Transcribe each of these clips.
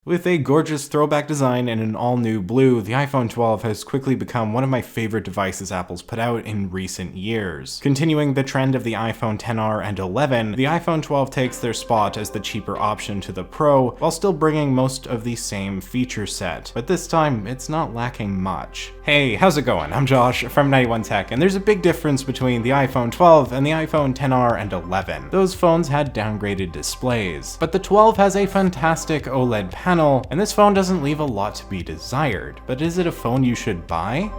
With a gorgeous throwback design and an all-new blue, the iPhone 12 has quickly become one of my favorite devices Apple's put out in recent years. Continuing the trend of the iPhone XR and 11, the iPhone 12 takes their spot as the cheaper option to the Pro, while still bringing most of the same feature set. But this time, it's not lacking much. Hey, how's it going? I'm Josh from 91 Tech, and there's a big difference between the iPhone 12 and the iPhone XR and 11. Those phones had downgraded displays, but the 12 has a fantastic OLED panel, and this phone doesn't leave a lot to be desired. But is it a phone you should buy?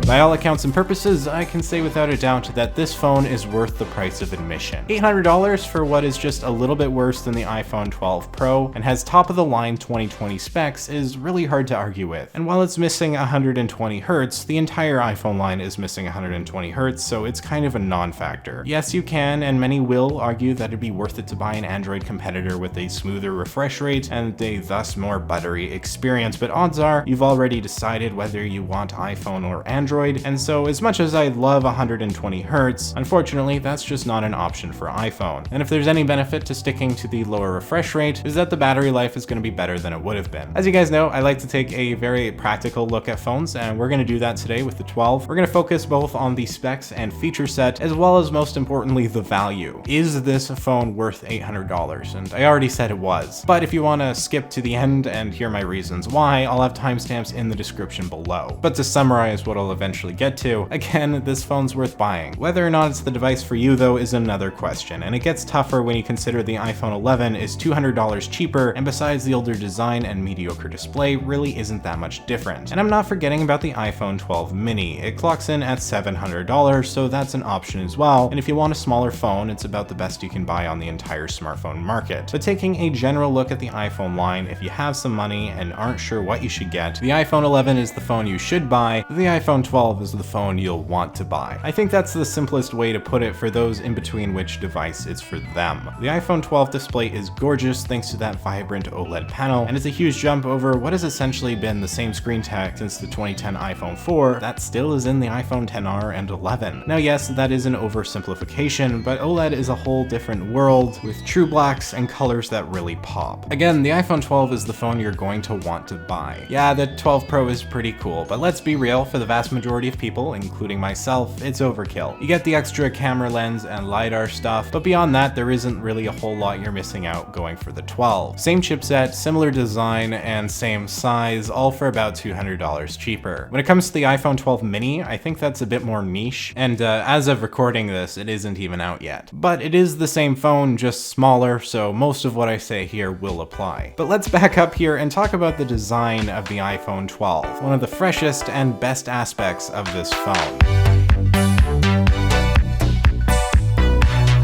By all accounts and purposes, I can say without a doubt that this phone is worth the price of admission. $800 for what is just a little bit worse than the iPhone 12 Pro and has top-of-the-line 2020 specs is really hard to argue with. And while it's missing 120 Hz, the entire iPhone line is missing 120 Hz, so it's kind of a non-factor. Yes, you can, and many will, argue that it'd be worth it to buy an Android competitor with a smoother refresh rate and a thus more buttery experience, but odds are you've already decided whether you want iPhone or Android. And so as much as I love 120 Hz, unfortunately that's just not an option for iPhone. And if there's any benefit to sticking to the lower refresh rate, is that the battery life is going to be better than it would have been. As you guys know, I like to take a very practical look at phones, and we're going to do that today with the 12. We're going to focus both on the specs and feature set, as well as most importantly the value. Is this phone worth $800? And I already said it was. But if you want to skip to the end and hear my reasons why, I'll have timestamps in the description below. But to summarize what I'll eventually get to, again, this phone's worth buying. Whether or not it's the device for you though is another question, and it gets tougher when you consider the iPhone 11 is $200 cheaper, and besides the older design and mediocre display, really isn't that much different. And I'm not forgetting about the iPhone 12 mini. It clocks in at $700, so that's an option as well, and if you want a smaller phone, it's about the best you can buy on the entire smartphone market. But taking a general look at the iPhone line, if you have some money and aren't sure what you should get, the iPhone 11 is the phone you should buy, the iPhone 12 is the phone you'll want to buy. I think that's the simplest way to put it for those in between which device is for them. The iPhone 12 display is gorgeous thanks to that vibrant OLED panel, and it's a huge jump over what has essentially been the same screen tech since the 2010 iPhone 4 that still is in the iPhone XR and 11. Now yes, that is an oversimplification, but OLED is a whole different world with true blacks and colors that really pop. Again, the iPhone 12 is the phone you're going to want to buy. Yeah, the 12 Pro is pretty cool, but let's be real, for the vast majority of people, including myself, it's overkill. You get the extra camera lens and LiDAR stuff, but beyond that, there isn't really a whole lot you're missing out going for the 12. Same chipset, similar design, and same size, all for about $200 cheaper. When it comes to the iPhone 12 mini, I think that's a bit more niche, and as of recording this, it isn't even out yet. But it is the same phone, just smaller, so most of what I say here will apply. But let's back up here and talk about the design of the iPhone 12, one of the freshest and best aspects of this phone.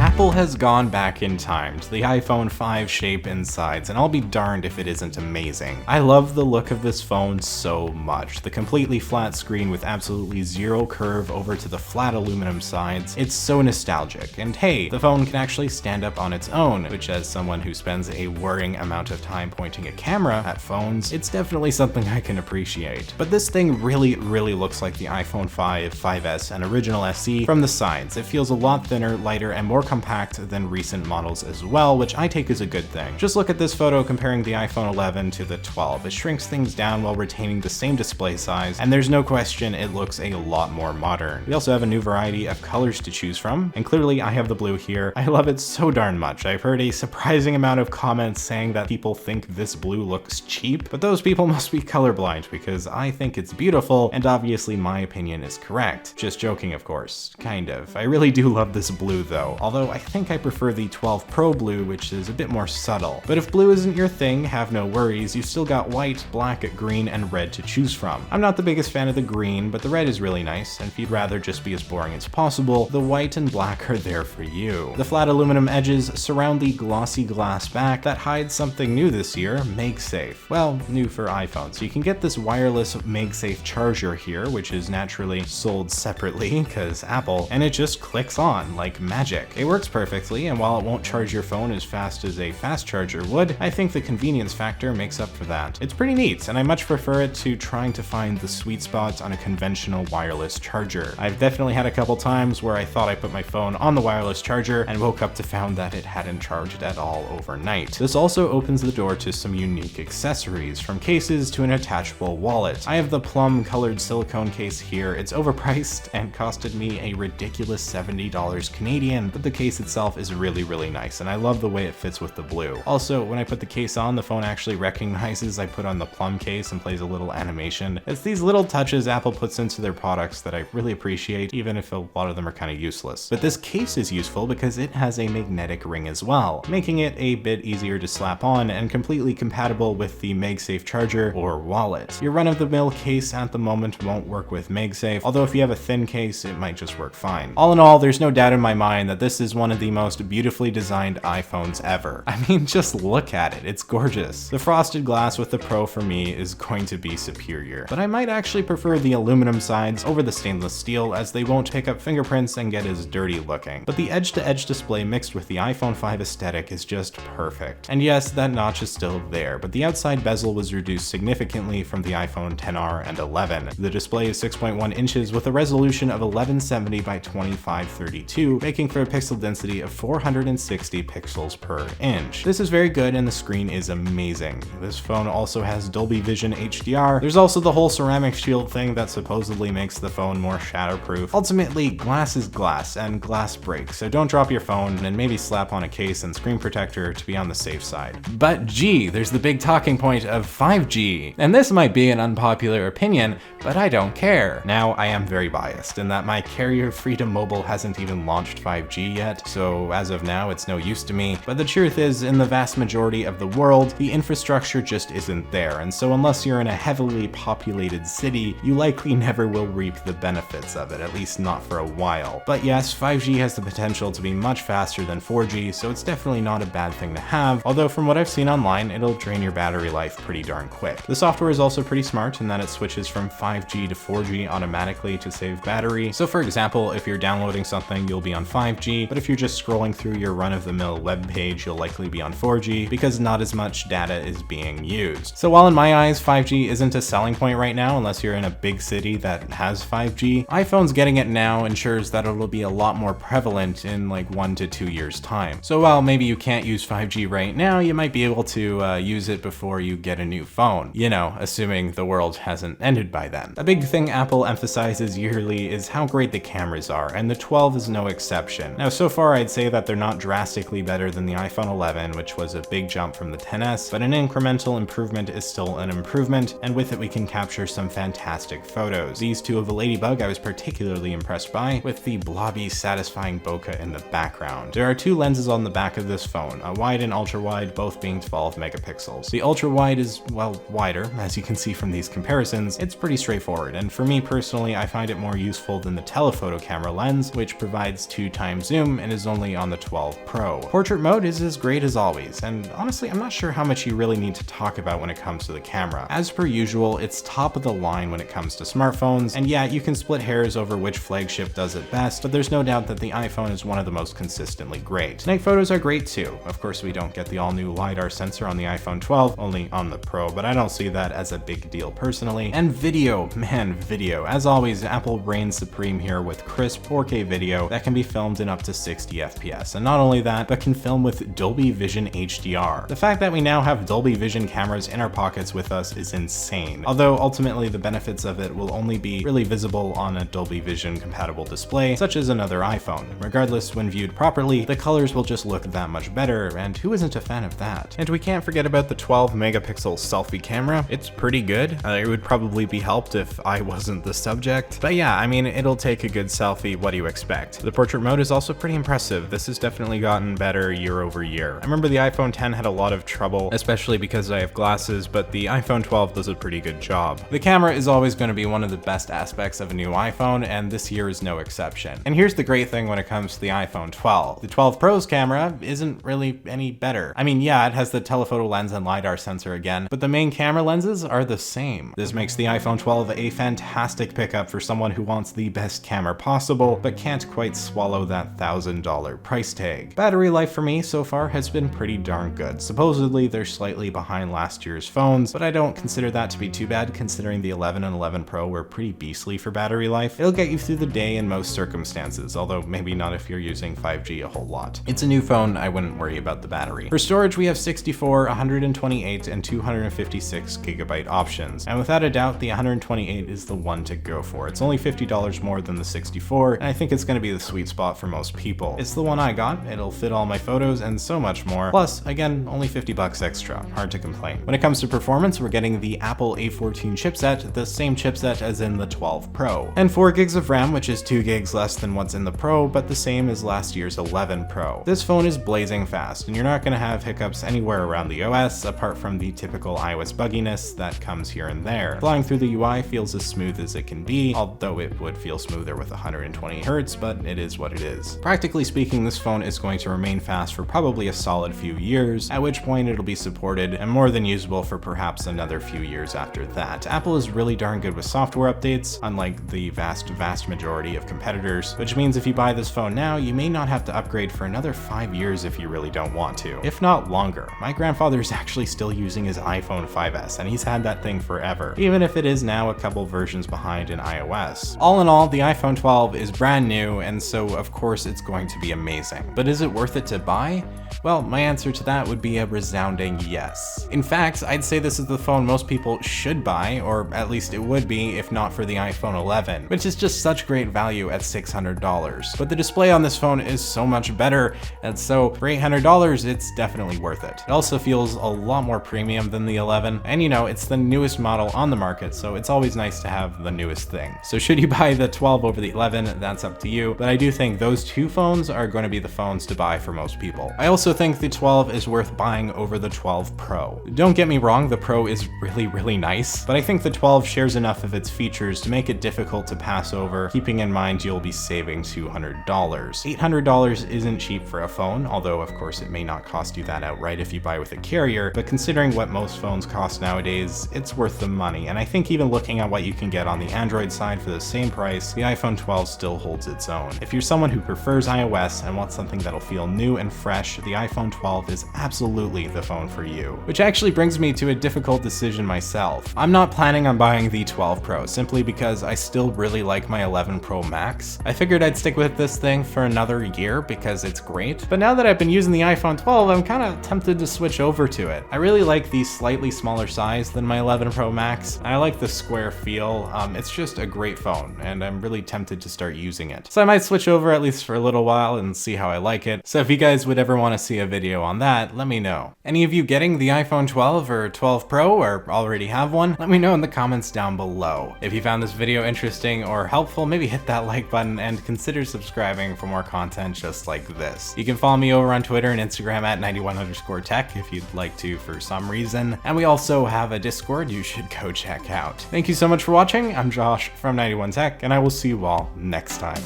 Apple has gone back in time to the iPhone 5 shape and sides, and I'll be darned if it isn't amazing. I love the look of this phone so much. The completely flat screen with absolutely zero curve over to the flat aluminum sides. It's so nostalgic, and hey, the phone can actually stand up on its own, which as someone who spends a worrying amount of time pointing a camera at phones, it's definitely something I can appreciate. But this thing really looks like the iPhone 5, 5S, and original SE from the sides. It feels a lot thinner, lighter, and more compact than recent models as well, which I take as a good thing. Just look at this photo comparing the iPhone 11 to the 12. It shrinks things down while retaining the same display size, and there's no question it looks a lot more modern. We also have a new variety of colors to choose from, and clearly I have the blue here. I love it so darn much. I've heard a surprising amount of comments saying that people think this blue looks cheap, but those people must be colorblind because I think it's beautiful, and obviously my opinion is correct. Just joking, of course. Kind of. I really do love this blue though, although I think I prefer the 12 Pro blue, which is a bit more subtle. But if blue isn't your thing, have no worries, you've still got white, black, green, and red to choose from. I'm not the biggest fan of the green, but the red is really nice, and if you'd rather just be as boring as possible, the white and black are there for you. The flat aluminum edges surround the glossy glass back that hides something new this year, MagSafe. Well, new for iPhone, so you can get this wireless MagSafe charger here, which is naturally sold separately, because Apple, and it just clicks on like magic. It works works perfectly, and while it won't charge your phone as fast as a fast charger would, I think the convenience factor makes up for that. It's pretty neat, and I much prefer it to trying to find the sweet spot on a conventional wireless charger. I've definitely had a couple times where I thought I put my phone on the wireless charger and woke up to found that it hadn't charged at all overnight. This also opens the door to some unique accessories, from cases to an attachable wallet. I have the plum colored silicone case here. It's overpriced and costed me a ridiculous $70 Canadian, but the case itself is really nice, and I love the way it fits with the blue. Also, when I put the case on, the phone actually recognizes I put on the plum case and plays a little animation. It's these little touches Apple puts into their products that I really appreciate, even if a lot of them are kind of useless. But this case is useful because it has a magnetic ring as well, making it a bit easier to slap on and completely compatible with the MagSafe charger or wallet. Your run-of-the-mill case at the moment won't work with MagSafe, although if you have a thin case, it might just work fine. All in all, there's no doubt in my mind that this is one of the most beautifully designed iPhones ever. I mean, just look at it, it's gorgeous. The frosted glass with the Pro for me is going to be superior, but I might actually prefer the aluminum sides over the stainless steel, as they won't pick up fingerprints and get as dirty looking. But the edge-to-edge display mixed with the iPhone 5 aesthetic is just perfect. And yes, that notch is still there, but the outside bezel was reduced significantly from the iPhone XR and 11. The display is 6.1 inches with a resolution of 1170 by 2532, making for a pixel density of 460 pixels per inch. This is very good, and the screen is amazing. This phone also has Dolby Vision HDR. There's also the whole ceramic shield thing that supposedly makes the phone more shatterproof. Ultimately, glass is glass, and glass breaks, so don't drop your phone, and maybe slap on a case and screen protector to be on the safe side. But gee, there's the big talking point of 5G. And this might be an unpopular opinion, but I don't care. Now, I am very biased in that my carrier Freedom Mobile hasn't even launched 5G yet, so as of now, it's no use to me. But the truth is, in the vast majority of the world, the infrastructure just isn't there, and so unless you're in a heavily populated city, you likely never will reap the benefits of it, at least not for a while. But yes, 5G has the potential to be much faster than 4G, so it's definitely not a bad thing to have, although from what I've seen online, it'll drain your battery life pretty darn quick. The software is also pretty smart in that it switches from 5G to 4G automatically to save battery. So for example, if you're downloading something, you'll be on 5G, but if you're just scrolling through your run-of-the-mill web page, you'll likely be on 4G because not as much data is being used. So while in my eyes, 5G isn't a selling point right now unless you're in a big city that has 5G, iPhones getting it now ensures that it'll be a lot more prevalent in like 1 to 2 years time. So while maybe you can't use 5G right now, you might be able to use it before you get a new phone. You know, assuming the world hasn't ended by then. A big thing Apple emphasizes yearly is how great the cameras are, and the 12 is no exception. Now, so far I'd say that they're not drastically better than the iPhone 11, which was a big jump from the XS, but an incremental improvement is still an improvement, and with it we can capture some fantastic photos. These two of a ladybug I was particularly impressed by, with the blobby, satisfying bokeh in the background. There are two lenses on the back of this phone, a wide and ultra wide, both being 12 megapixels. The ultra wide is, well, wider, as you can see from these comparisons. It's pretty straightforward, and for me personally, I find it more useful than the telephoto camera lens, which provides 2x zoom and is only on the 12 Pro. Portrait mode is as great as always, and honestly, I'm not sure how much you really need to talk about when it comes to the camera. As per usual, it's top of the line when it comes to smartphones, and yeah, you can split hairs over which flagship does it best, but there's no doubt that the iPhone is one of the most consistently great. Night photos are great too. Of course, we don't get the all-new LiDAR sensor on the iPhone 12, only on the Pro, but I don't see that as a big deal personally. And video, man, video. As always, Apple reigns supreme here with crisp 4K video that can be filmed in up to 60 FPS, and not only that, but can film with Dolby Vision HDR. The fact that we now have Dolby Vision cameras in our pockets with us is insane, although ultimately the benefits of it will only be really visible on a Dolby Vision compatible display, such as another iPhone. Regardless, when viewed properly, the colors will just look that much better, and who isn't a fan of that? And we can't forget about the 12 megapixel selfie camera. It's pretty good. It would probably be helped if I wasn't the subject, but yeah, I mean, it'll take a good selfie. What do you expect? The portrait mode is also pretty impressive. This has definitely gotten better year over year. I remember the iPhone 10 had a lot of trouble, especially because I have glasses, but the iPhone 12 does a pretty good job. The camera is always going to be one of the best aspects of a new iPhone, and this year is no exception. And here's the great thing when it comes to the iPhone 12. The 12 Pro's camera isn't really any better. I mean, yeah, it has the telephoto lens and LiDAR sensor again, but the main camera lenses are the same. This makes the iPhone 12 a fantastic pickup for someone who wants the best camera possible, but can't quite swallow that $1,000 price tag. Battery life for me so far has been pretty darn good. Supposedly they're slightly behind last year's phones, but I don't consider that to be too bad considering the 11 and 11 Pro were pretty beastly for battery life. It'll get you through the day in most circumstances, although maybe not if you're using 5G a whole lot. It's a new phone, I wouldn't worry about the battery. For storage, we have 64, 128, and 256 gigabyte options, and without a doubt, the 128 is the one to go for. It's only $50 more than the 64, and I think it's going to be the sweet spot for most people. It's the one I got, it'll fit all my photos, and so much more. Plus, again, only $50 extra. Hard to complain. When it comes to performance, we're getting the Apple A14 chipset, the same chipset as in the 12 Pro. And 4 gigs of RAM, which is 2 gigs less than what's in the Pro, but the same as last year's 11 Pro. This phone is blazing fast, and you're not going to have hiccups anywhere around the OS, apart from the typical iOS bugginess that comes here and there. Flying through the UI feels as smooth as it can be, although it would feel smoother with 120 Hz, but it is what it is. Practically speaking, this phone is going to remain fast for probably a solid few years, at which point it'll be supported and more than usable for perhaps another few years after that. Apple is really darn good with software updates, unlike the vast majority of competitors, which means if you buy this phone now, you may not have to upgrade for another 5 years if you really don't want to, if not longer. My grandfather is actually still using his iPhone 5S, and he's had that thing forever, even if it is now a couple versions behind in iOS. All in all, the iPhone 12 is brand new, and so of course it's going to be amazing. But is it worth it to buy? Well, my answer to that would be a resounding yes. In fact, I'd say this is the phone most people should buy, or at least it would be if not for the iPhone 11, which is just such great value at $600. But the display on this phone is so much better, and so for $800, it's definitely worth it. It also feels a lot more premium than the 11, and you know, it's the newest model on the market, so it's always nice to have the newest thing. So should you buy the 12 over the 11, that's up to you, but I do think those two phones are going to be the phones to buy for most people. I also think the 12 is worth buying over the 12 Pro. Don't get me wrong, the Pro is really nice, but I think the 12 shares enough of its features to make it difficult to pass over, keeping in mind you'll be saving $200. $800 isn't cheap for a phone, although of course it may not cost you that outright if you buy with a carrier, but considering what most phones cost nowadays, it's worth the money, and I think even looking at what you can get on the Android side for the same price, the iPhone 12 still holds its own. If you're someone who prefers iOS and wants something that'll feel new and fresh, the iPhone 12 is absolutely the phone for you. Which actually brings me to a difficult decision myself. I'm not planning on buying the 12 Pro, simply because I still really like my 11 Pro Max. I figured I'd stick with this thing for another year because it's great, but now that I've been using the iPhone 12, I'm kind of tempted to switch over to it. I really like the slightly smaller size than my 11 Pro Max. I like the square feel. It's just a great phone, and I'm really tempted to start using it. So I might switch over at least for a little while and see how I like it. So if you guys would ever want to see a video on that, let me know. Any of you getting the iPhone 12 or 12 Pro or already have one? Let me know in the comments down below. If you found this video interesting or helpful, maybe hit that like button and consider subscribing for more content just like this. You can follow me over on Twitter and Instagram at 91_tech if you'd like to for some reason. And we also have a Discord you should go check out. Thank you so much for watching. I'm Josh from 91 Tech, and I will see you all next time.